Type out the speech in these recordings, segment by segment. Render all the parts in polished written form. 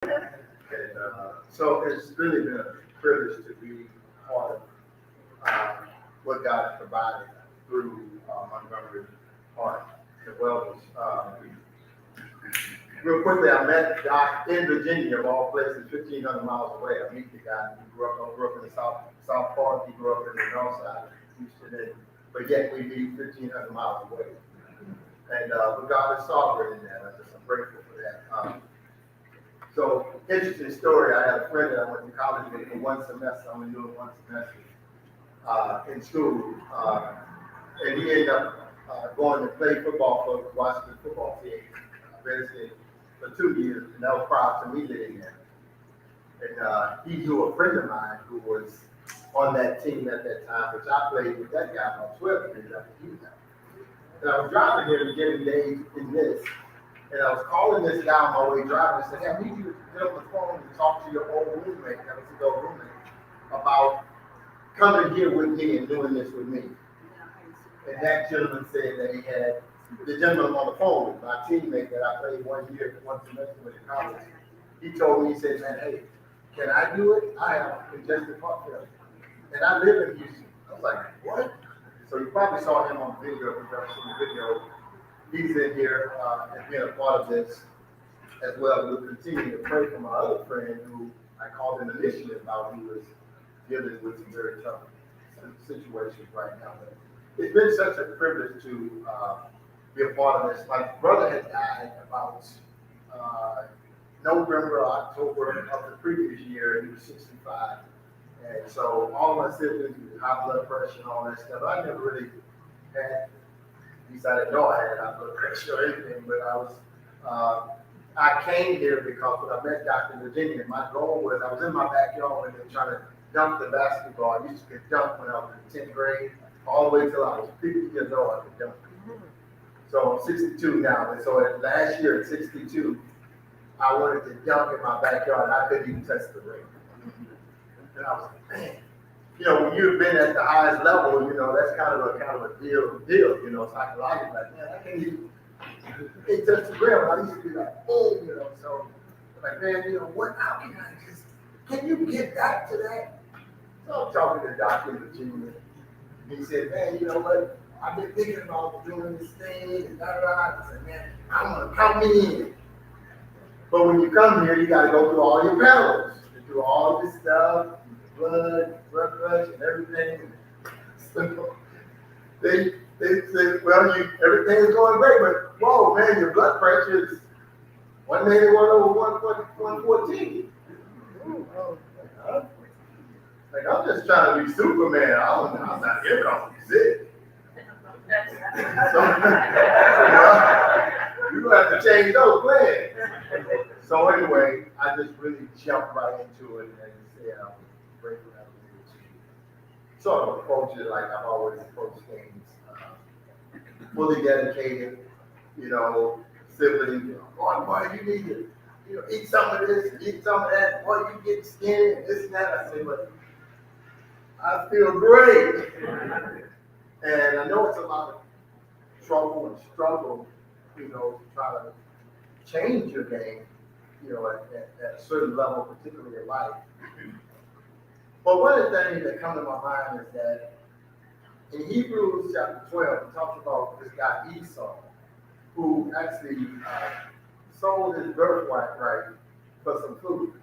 And so it's really been a privilege to be part of what God has provided through Montgomery Heart and Wellness. Real quickly, I met Doc in Virginia, of all places, 1,500 miles away. I meet the guy. He grew up in the South Park. He grew up in the North Side of Houston, but yet we meet 1,500 miles away. And but God is sovereign in that. I'm grateful for that. So, interesting story. I had a friend that I went to college with for one semester. I only knew him one semester in school. And he ended up going to play football for the Washington football team, basically for 2 years. And that was prior to me getting there. And he knew a friend of mine who was on that team at that time, which I played with that guy about 12 years after he left. And I was driving here to get engaged in this. And I was calling this guy on my way driving and said, hey, I need you to get on the phone and talk to your old roommate, that was his old roommate, about coming here with me and doing this with me. And that gentleman said that he had, the gentleman on the phone, my teammate that I played 1 year, one semester with in college, he told me, he said, man, hey, can I do it? I have congestive heart failure. And I live in Houston. I was like, what? So you probably saw him on video, production video. He's in here and being a part of this as well. We'll continue to pray for my other friend who I called in initially about who was dealing with some very tough situations right now. But it's been such a privilege to be a part of this. My brother had died about November or October of the previous year. He was 65. And so all of my siblings with high blood pressure and all that stuff, I never really had. At least I didn't know I had high blood pressure or anything, but I came here because when I met Dr. Virginia, my goal was, I was in my backyard and trying to dunk the basketball. I used to get dunked when I was in 10th grade, all the way till I was 50 years old, I could dunk. So I'm 62 now, and so last year at 62, I wanted to dunk in my backyard, and I couldn't even touch the ring. And I was like, man. You know, when you've been at the highest level, you know, that's kind of a deal, you know, psychologically, like, man, I can't even touch the ground. I used to be like, oh, you know, so, like, man, you know, can you get back to that? So I'm talking to Dr. Virginia, and he said, man, you know what, I've been thinking about doing this thing, and I said, man, I'm going to count me in. But when you come here, you got to go through all your panels, you do all this stuff, blood pressure and everything. So they say, well, everything is going great, but whoa, man, your blood pressure is 181 over 114. Like, I'm just trying to be Superman. I'm not here because I'm sick. So, you're going to have to change those plans. So anyway, I just really jumped right into it and said, I'm grateful that I'm able to sort of approach it like I've always approached things, fully dedicated, you know, sibling, you know, boy, you need to, you know, eat some of this, eat some of that, boy, you get skinny and this and that. I say, but I feel great. And I know it's a lot of trouble and struggle, you know, to try to change your game, you know, at a certain level, particularly in life. But one of the things that come to my mind is that in Hebrews chapter 12, it talks about this guy Esau, who actually sold his birthright for some food.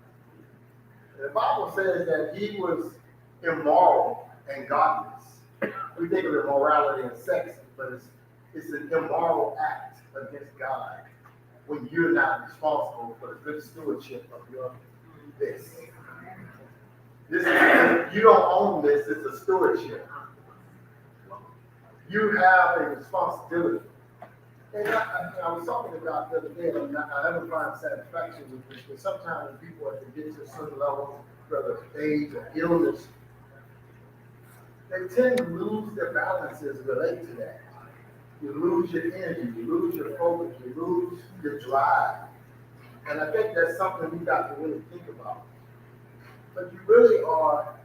And the Bible says that he was immoral and godless. We think of immorality and sex, but it's an immoral act against God when you're not responsible for the good stewardship of your this. This is, you don't own this, it's a stewardship. You have a responsibility. And I was talking about the other day, I never find satisfaction with this, but sometimes when people have to get to a certain level, whether it's age or illness, they tend to lose their balances related to that. You lose your energy, you lose your focus, you lose your drive. And I think that's something we got to really think about. But you really are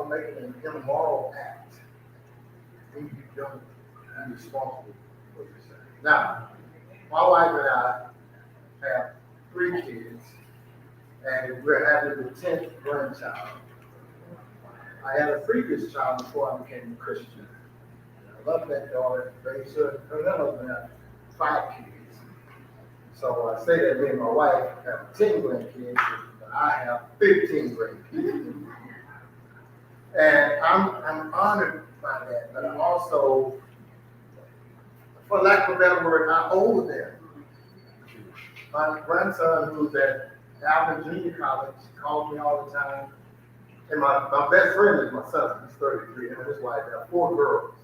making an immoral act when you don't be responsible for what you're saying. Now, my wife and I have 3 kids, and we're having the 10th grandchild. I had a previous child before I became a Christian. I love that daughter, raised her husband had 5 kids. So I say that me and my wife have 10 grandkids, but I have 15 grandkids. And I'm honored by that, but I'm also, for lack of a better word, I owe them. My grandson, who's at Alvin Junior College, calls me all the time. And my best friend is my son, he's 33, and his wife have 4 girls.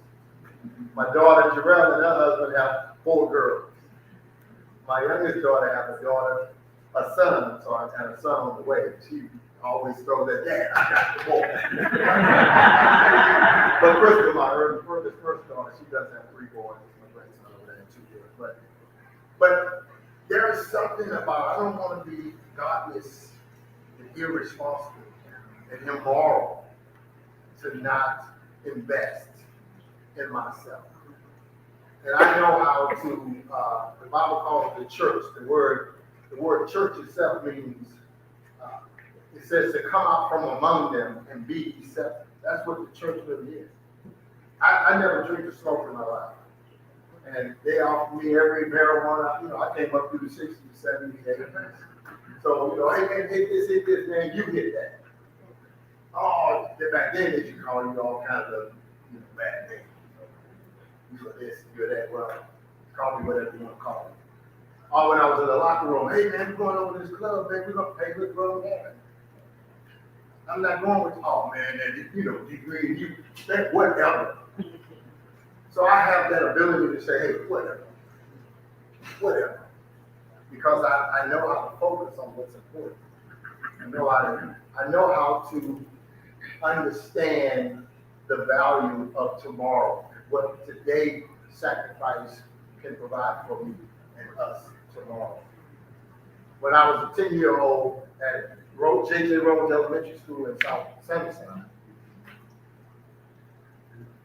My daughter, Jarrell, and her husband have 4 girls. My youngest daughter has a son, so I had a son on the way. She always throws that, Dad, I got the boy. But first of all, the first daughter, she does have 3 boys. My grandson over there and 2 girls. But there is something about, I don't want to be godless and irresponsible and immoral to not invest in myself. And I know how to, the Bible calls it the church. The word church itself means, it says to come out from among them and be separate. That's what the church really is. I never drink or smoke in my life. And they offer me every marijuana, I came up through the 60s, 70s, 80s. So, hey man, hit this, man, you hit that. Oh, back then they used to call you all kinds of bad names. You're this, you're that, well, call me whatever you want to call me. Or when I was in the locker room, hey man, we're going over to this club, man, we're going to pay good club man. I'm not going with, oh man, degree, you, that whatever. So I have that ability to say, hey, whatever. Because I know how to focus on what's important. I know how to understand the value of tomorrow, what today's sacrifice can provide for me and us tomorrow. When I was a 10-year-old at J.J. Rhodes Elementary School in South Sunnyside,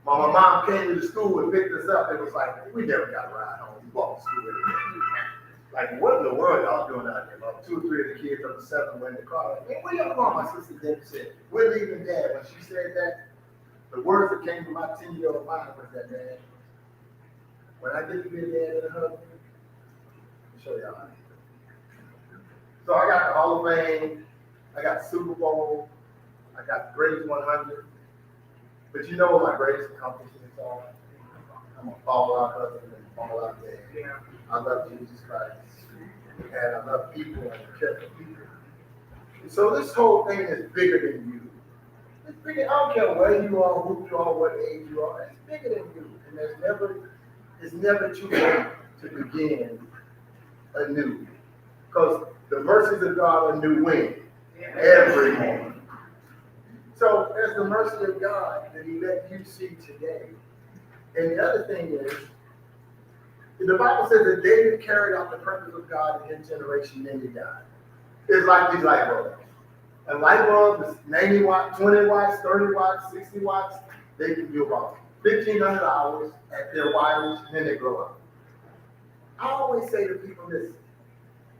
my mom came to the school and picked us up. It was like, we never got a ride home. We walked to school every day. Like, what in the world y'all doing out there? About 2 or 3 of the kids up to 7 went in the car. Like, man, where y'all going? My sister Debbie said, we're leaving Dad. When she said that, the words that came from my 10-year-old mind was that, man, when I get to be a dad and a husband, I'll show y'all how to do it. So I got the Hall of Fame, I got Super Bowl, I got the greatest 100. But you know what my greatest accomplishments are? I'm a fall-out husband and fall-out dad. I love Jesus Christ. And I love people and I care for people. And so this whole thing is bigger than you. It's bigger. I don't care where you are, who you are, what age you are. It's bigger than you. And it's never too late to begin anew. Because the mercies of God are new when? Every morning. So there's the mercy of God that he let you see today. And the other thing is, the Bible says that David carried out the purpose of God in his generation, then he died. It's like these light bulbs. A light bulb is 90 watts, 20 watts, 30 watts, 60 watts. They can do about 1,500 hours at their wattage, and then they grow up. I always say to people this,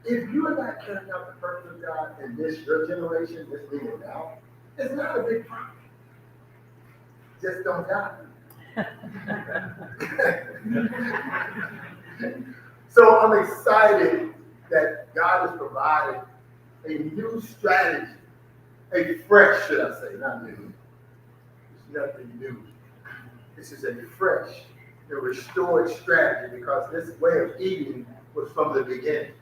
if you are not carrying out the purpose of God in your generation, this being now, it's not a big problem. Just don't die. So I'm excited that God has provided a new strategy, a fresh, should I say, not new. It's nothing new. This is a fresh, a restored strategy because this way of eating was from the beginning.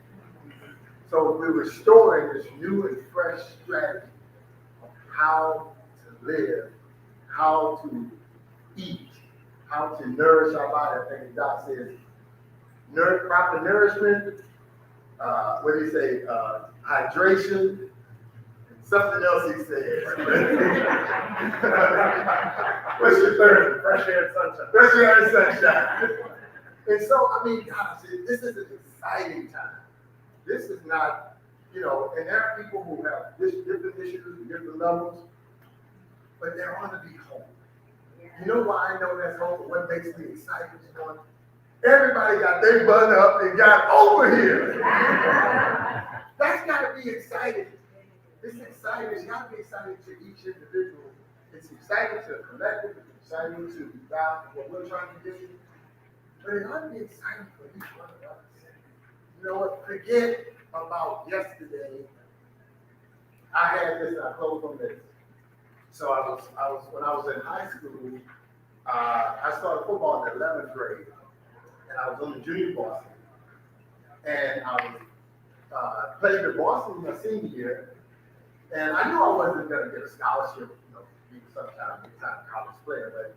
So we're restoring this new and fresh strategy of how to live, how to eat, how to nourish our body. I think Doc says, proper nourishment, what do you say, hydration, and something else he said. What's your third? Fresh air and sunshine. Fresh air and sunshine. And so, I mean, gosh, this is an exciting time. This is not, and there are people who have different issues and different levels, but there ought to be hope. You know why I know that's hope? What makes me excited is going, everybody got their butt up and got over here. That's got to be exciting. It's exciting. It's got to be exciting to each individual. It's exciting to the collective. It's exciting to God, what we're trying to do. But it ought to be exciting for each one of us. You know what? Forget about yesterday. I had this, I closed on this. So I was when I was in high school, I started football in the 11th grade, and I was on the junior varsity. And I was played the varsity my senior year, and I knew I wasn't going to get a scholarship, you know, be some kind of big-time college player, but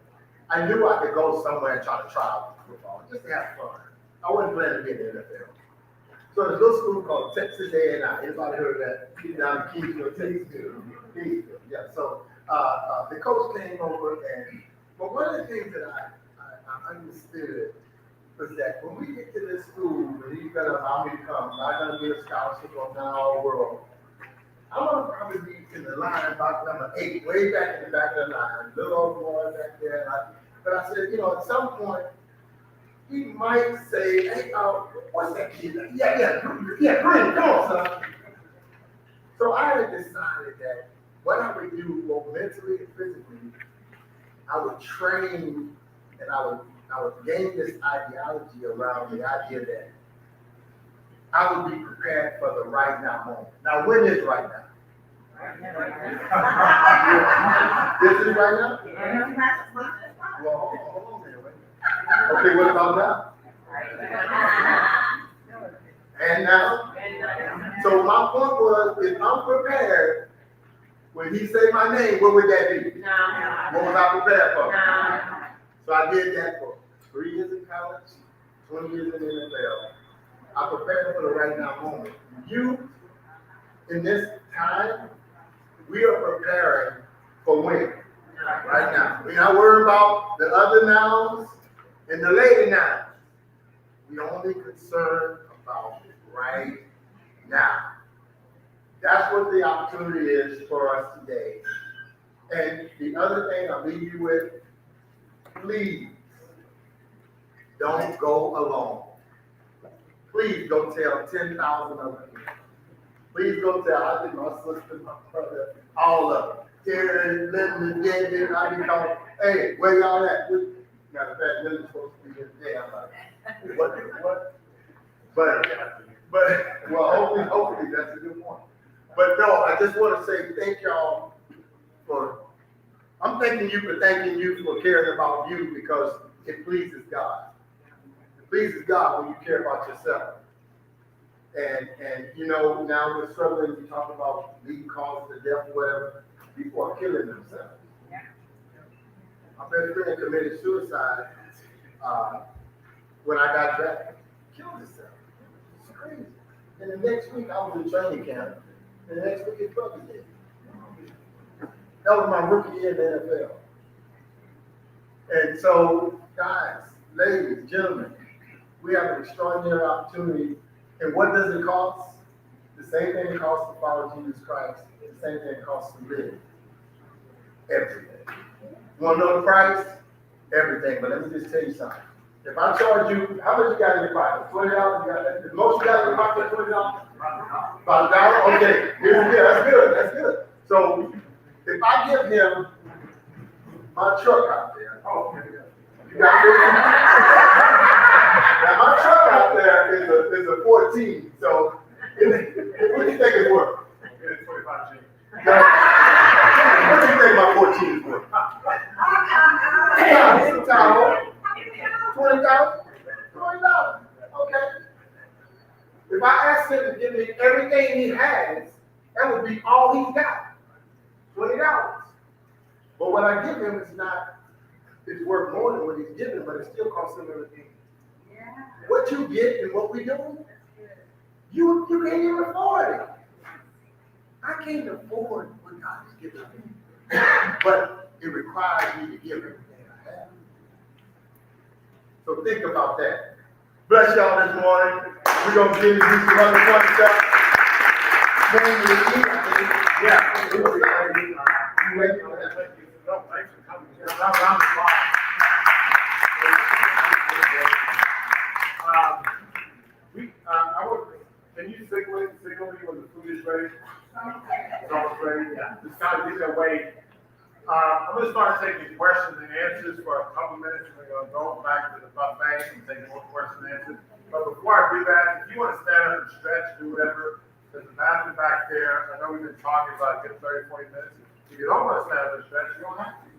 I knew I could go somewhere and try to try out football, just to have fun. I wasn't planning to be in the NFL. So there's a little school called Texas A&I. Anybody heard of that? Down in Keysville, Texas. Keysville, yeah. So the coach came over, but one of the things that I understood was that when we get to this school, and he's going to allow me to come, I'm not going to get a scholarship on now world. I'm going to probably be in the line about number 8, way back in the back of the line, little old boy back there. But I said, you know, at some point, he might say, hey, what's that kid? Yeah, Green, come on, son. So I had decided that what I would do both mentally and physically, I would train and I would gain this ideology around the idea that I would be prepared for the right now moment. Now, when is right now? This is right now? Well, hold on a minute. Okay, what about now? And now? So my point was, if I'm prepared, when he say my name, what would that be? What was I prepared for? So I did that for 3 years in college, 20 years in the NFL. I prepared for the right now moment. You, in this time, we are preparing for when? Right now. We're not worried about the other nouns and the later nouns. We're only concerned about right now. That's what the opportunity is for us today. And the other thing I'll leave you with, please don't go alone. Please go tell 10,000 other people. Please go tell, I think my sister, my brother, all of them. Terry, Linda, David, I be calling, hey, where y'all at? Matter of fact, Linda's supposed to be here today. I'm like, what? But, well, hopefully that's a good point. But no, I just want to say thank y'all I'm thanking you for caring about you, because it pleases God. It pleases God when you care about yourself. And you know, now we're struggling, we talk about leading causes of death, whatever, people are killing themselves. My best friend committed suicide when I got drafted. Killed himself. It's crazy. And the next week I was in training camp, and the next week his brother did. That was my rookie year in the NFL. And so, guys, ladies, gentlemen, we have an extraordinary opportunity. And what does it cost? The same thing it costs to follow Jesus Christ. The same thing it costs to live. Everything. You want to know the price? Everything. But let me just tell you something. If I charge you, how much you got in your pocket? $20? You got that? The most you got in your pocket, $20? About $1? Okay. That's good. So if I give him my truck out there, you got it? Now my truck out there is a 14. So what do you think it's worth? It's 25 G. What do you think my 14 is worth? $20? $20. Okay. If I ask him to give me everything he has, that would be all he's got. $20. But what I give him it's worth more than what he's giving, but it still costs him everything. Yeah. What you get and what we do, you can't even afford it. I can't afford what God has given me. But it requires me to give everything I have. So think about that. Bless y'all this morning. We're going to give you some other fun stuff. Can you signal me when the food is ready? It's almost ready, yeah. Just kind of get away. I'm going to start taking questions and answers for a couple minutes. We're going to go back to the buffet and take more questions and answers. But before I do that, if you want to stand up and stretch, do whatever. There's a bathroom back there. I know we've been talking about a good 30, 40 minutes. If you don't want to stand up and stretch, you don't have to.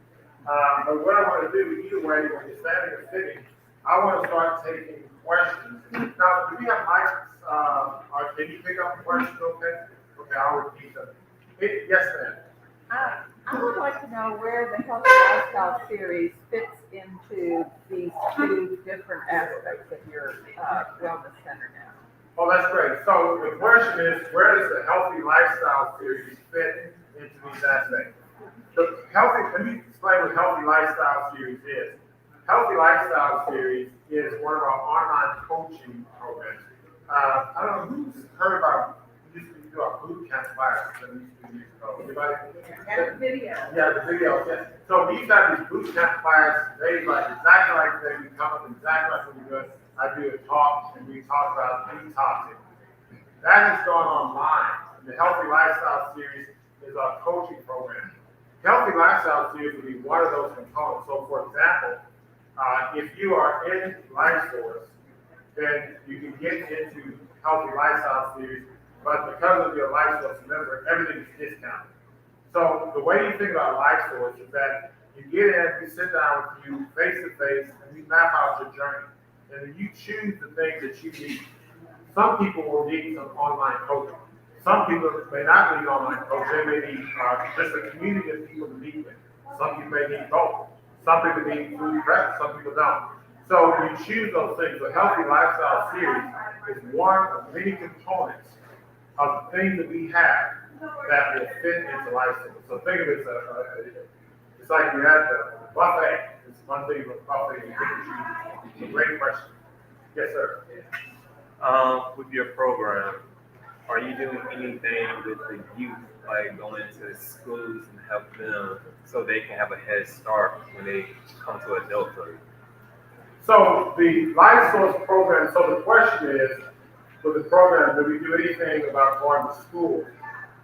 But what I want to do, either way, when you're standing or sitting, I want to start taking questions. Now, do we have mics? Can you pick up questions, okay? Okay, I'll repeat them. Yes, ma'am. I would like to know where the Healthy Lifestyle series fits into these two different aspects of your wellness center now. Oh, that's great. So the question is, where does the Healthy Lifestyle series fit into these aspects? Let me explain what Healthy Lifestyle series is. Healthy Lifestyle series is one of our online coaching programs. I don't know who's heard about, we used to do our boot camp classes that we used to do years ago. Anybody? That video. Yeah, the videos, yes. So we used to have these boot camp classes, they like exactly like today, we come up exactly like what we do. I do a talk and we talk about detoxing. That is going online. The Healthy Lifestyle series is our coaching program. Healthy Lifestyle series will be one of those components. So for example, if you are in Life Source, then you can get into Healthy Lifestyle series, but because of your Life Source member, everything is discounted. So the way you think about Life Source is that you get in, we sit down with you face to face, and we map out your journey. And then you choose the things that you need. Some people will need some online coaching. Some people may not need online coaching. They may need just a community of people to meet with. Some people may need both. Some people need food prep, some people don't. So you choose those things. The Healthy Lifestyle series is one of many components of the things that we have that will fit into lifestyle. So think of it as it's like we had the buffet. It's one thing with buffet. It's a great question. Yes, sir. With your program, are you doing anything with the youth, like going into schools and help them so they can have a head start when they come to adulthood? So the Life Source program, so the question is, with the program, do we do anything about going to school?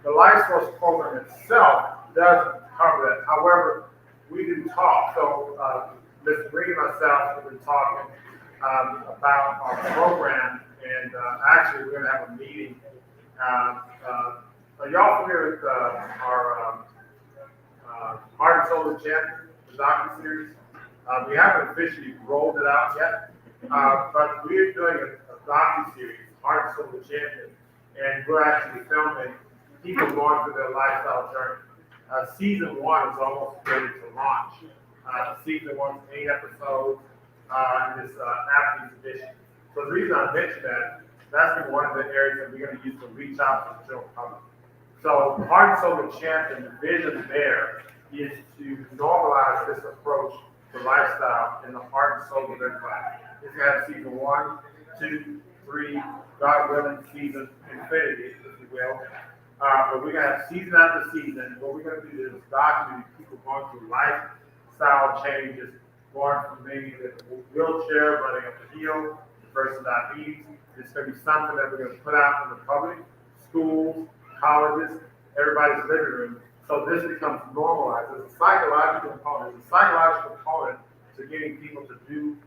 The Life Source program itself doesn't cover that. However, we do talk. So Ms. Green and myself have been talking about our program, and actually we're going to have a meeting. Are y'all familiar with our Heart and Soul Champion, the docu-series? We haven't officially rolled it out yet, but we're doing a docu-series, Heart and Soul Champion, and we're actually filming people going through their lifestyle journey. Season 1 is almost ready to launch. Season 1 is 8 episodes, and it's Athlete's Edition. So the reason I mentioned that, that's one of the areas that we're going to use to reach out to the general public. So Heart and Soul Champion, the vision there is to normalize this approach to lifestyle in the heart and soul of everybody. It's going to have season 1, 2, 3, God willing, season infinity, if you will. But we're going to have season after season. What we're going to do is document people going through lifestyle changes, going from maybe the wheelchair, running up the hill, versus diabetes. It's going to be something that we're going to put out in the public, schools, colleges, everybody's living room. So this becomes normalized. It's a psychological component. It's a psychological component to getting people to do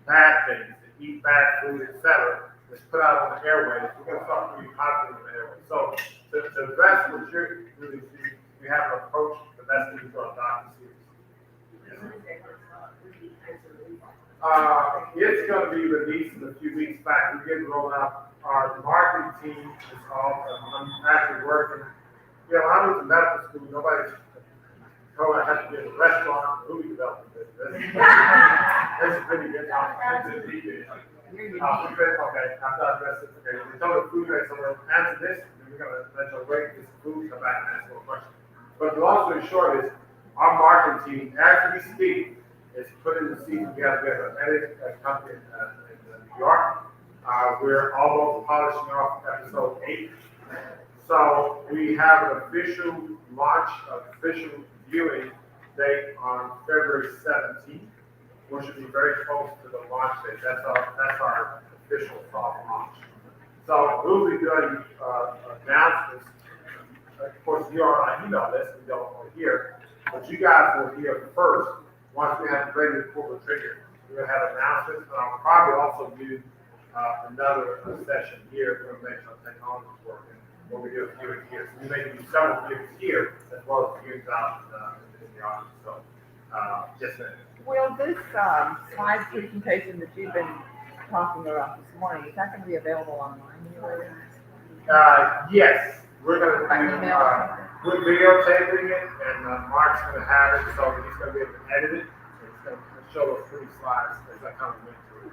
bad things, to eat bad food, etc. It's put out on the airways. We're going to start putting positive on the airways. So to address what you're really seeing, we have an approach to that's into our docu-series. It's going to be released in a few weeks back. We're getting rolled out. Our marketing team is all, I'm actually working. You know, when I went to medical school, nobody told me I had to be in a restaurant, movie development business. This is pretty good. Okay, after I address this, okay. They told the food guys, so we'll answer this, and we're going to let you wait for this food, come back and ask more questions. But the long story short is, our marketing team, as we speak, is putting the season together. We have an edit company in New York. We're almost polishing off episode 8. So we have an official launch, official viewing date on February 17th, which should be very close to the launch date. That's our official soft launch. So we'll be doing announcements of course, you're on our email list, we don't want to hear, but you guys will hear first, once we have ready to pull the trigger. We're gonna have announcements, and I'll probably also do, another session here to make sure technology is working, where we do a viewing here. So we may do several viewings here, as well as viewings out in the office, so, yes, ma'am. Will this, slide presentation that you've been talking about this morning, is that gonna be available online anywhere? Yes, we're gonna By do, email? we're videotaping it, and Mark's gonna have it, so he's gonna be able to edit it. And it's gonna show those 3 slides as I kind of went through.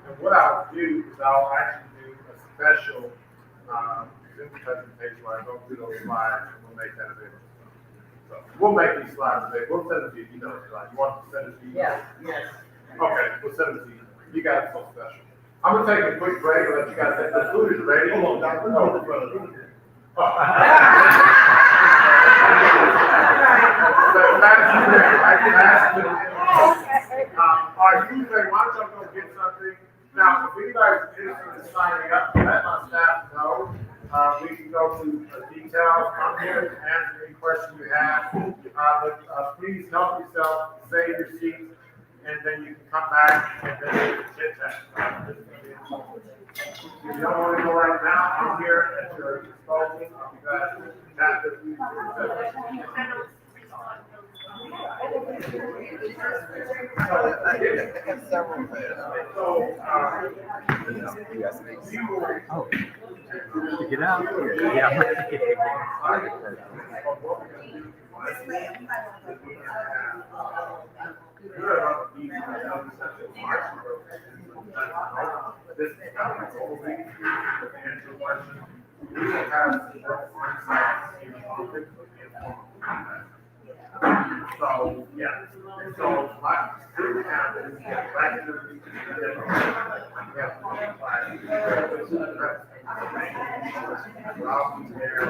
And what I'll do is I'll actually do a special, Zoom presentation where I go through those slides, and we'll make that available. So, we'll make these slides available, we'll send them to you, you know, like, you want to send it to you? Yes, yes. Okay, we'll send it to you. You guys are so special. I'm gonna take a quick break and let you guys get the food is ready. Hold on, Doctor. No, brother. All right, Tuesday, why don't y'all go get something? Now, if anybody's interested in signing up, let my staff know. We can go through details. I'm here to answer any questions you have. But please help yourself, save your seat, and then you can come back and then we can chit chat. If you don't want to go right now, I'm here at your disposal. I'm glad to chat with you. Get out. Yeah. This is kind of an overview to answer your question. We will have so, yeah, so my student happens, get back to the, I'll be there.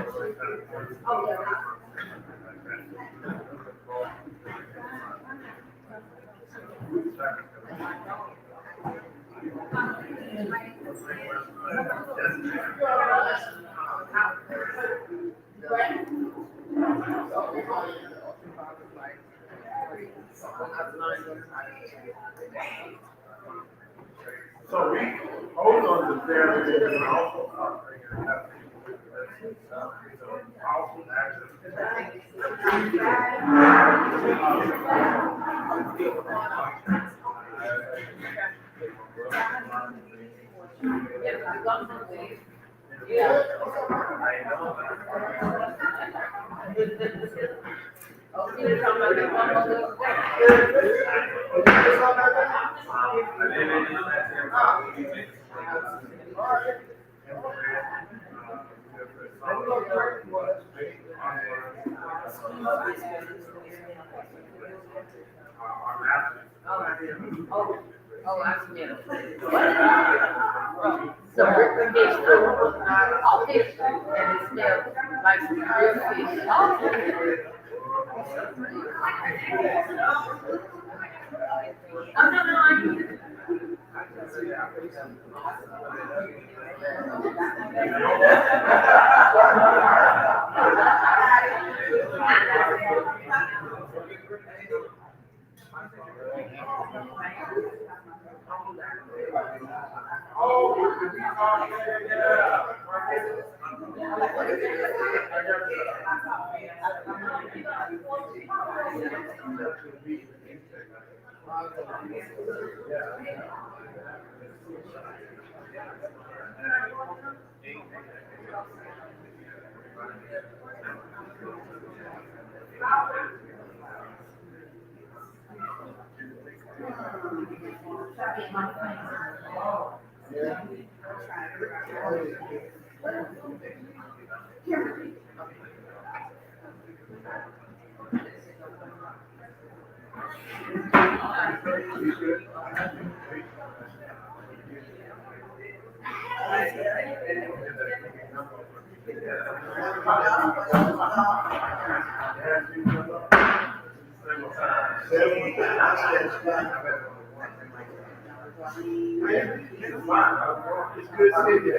So we hold on to therapy and also offering and having powerful action. Oh, that's good. So we're fish, all fish, and it's still like real fish. Oh, no, no, I. It's good seeing you.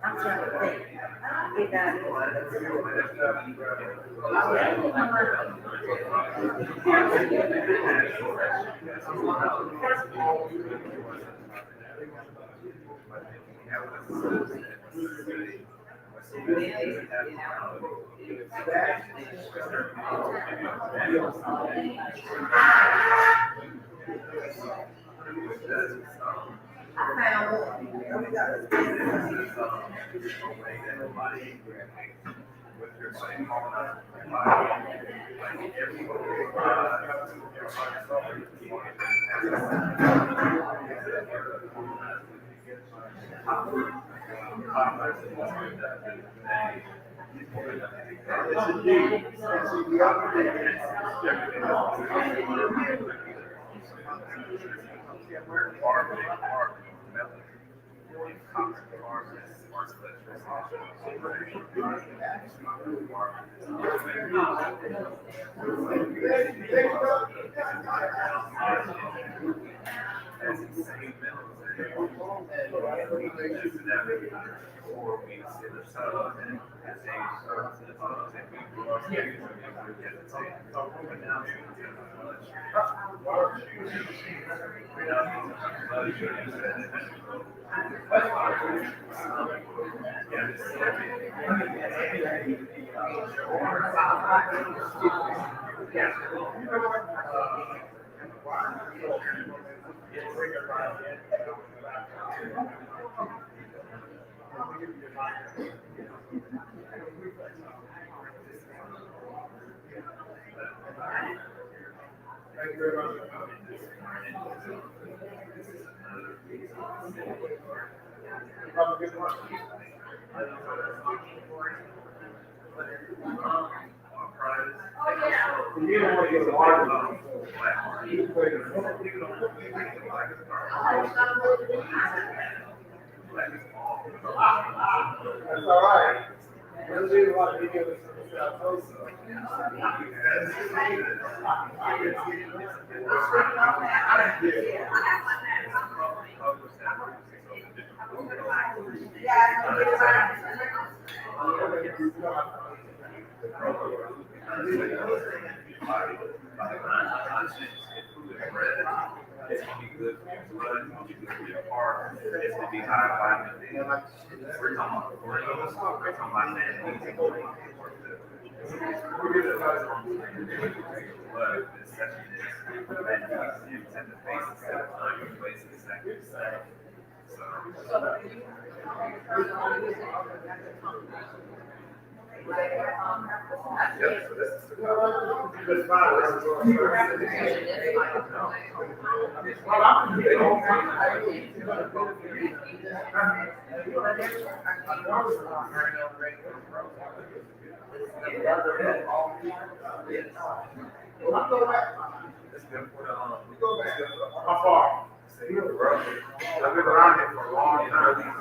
I'm trying to think. We got How far? I've been around here for a long time.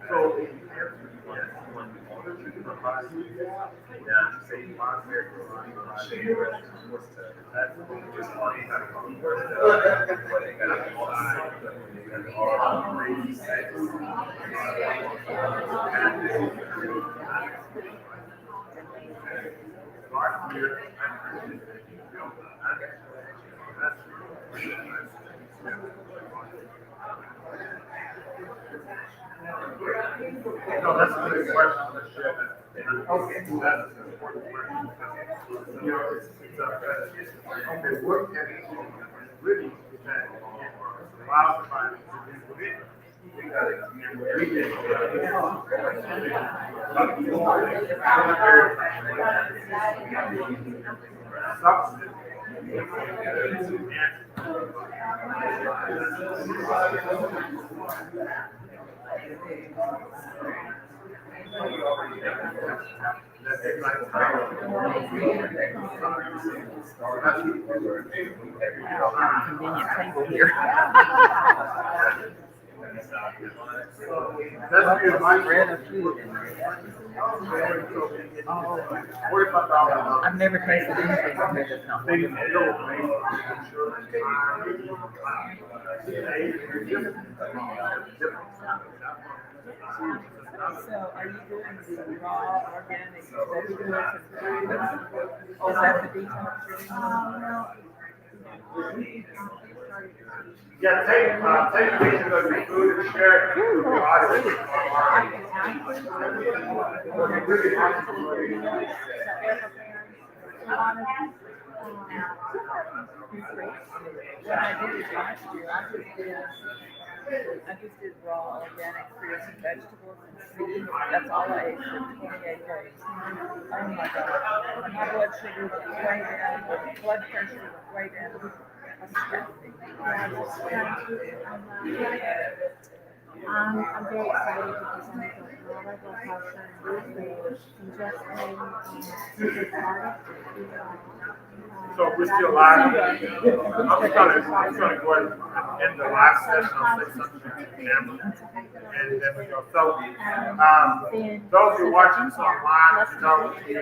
So, if you answer, yes, you want to be on the provide, yeah, say you want to provide, what's the, that's just one kind of first, no, that's a good question. Okay, that's an important question. You know, okay, what can really depend on allow somebody to do with it. Substance. Convenient table here. That's good. My Bread or food in there. Oh, I've never tasted anything from here that's not So are you doing the raw organic vegetables and fruits? Is that the detox you're doing? Yeah, take pictures of your food and share it with your audience. When I did it last year, I just did raw organic fruits and vegetables and seeds. That's all I ate for 28 days. Oh my God. My blood sugar was way down, my blood pressure was way down. Astounding. I'm very excited because I'm a level person with ingesting So we're still live. I'm just gonna go ahead and end the last session. I'll say something to the camera. And then we go. So, those who are watching this online, you know, we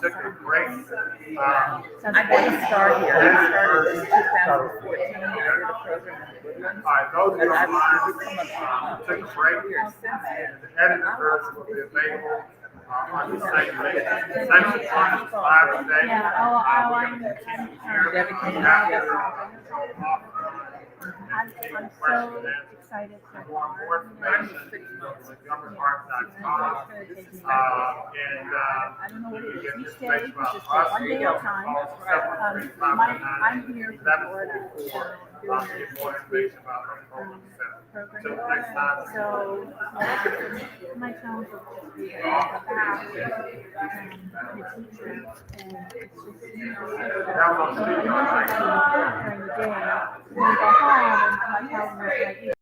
took a break. I didn't start here. I started in 2014. I did a program in Woodlands. All right, those who And are I've online, become a took a break. here since then. The edited version will be available on the same link. Same time, 5 today. I'm Dedicated. so excited so For far. more information, MontgomeryHeart.com. I don't know what it is. Each day, it's just one day at a time. I'm here for Florida, doing More information about our program. program. Till next time. So, my challenge will just be about the teacher, and it's just Now, I'm on during the day, when I go home, and my problem is like,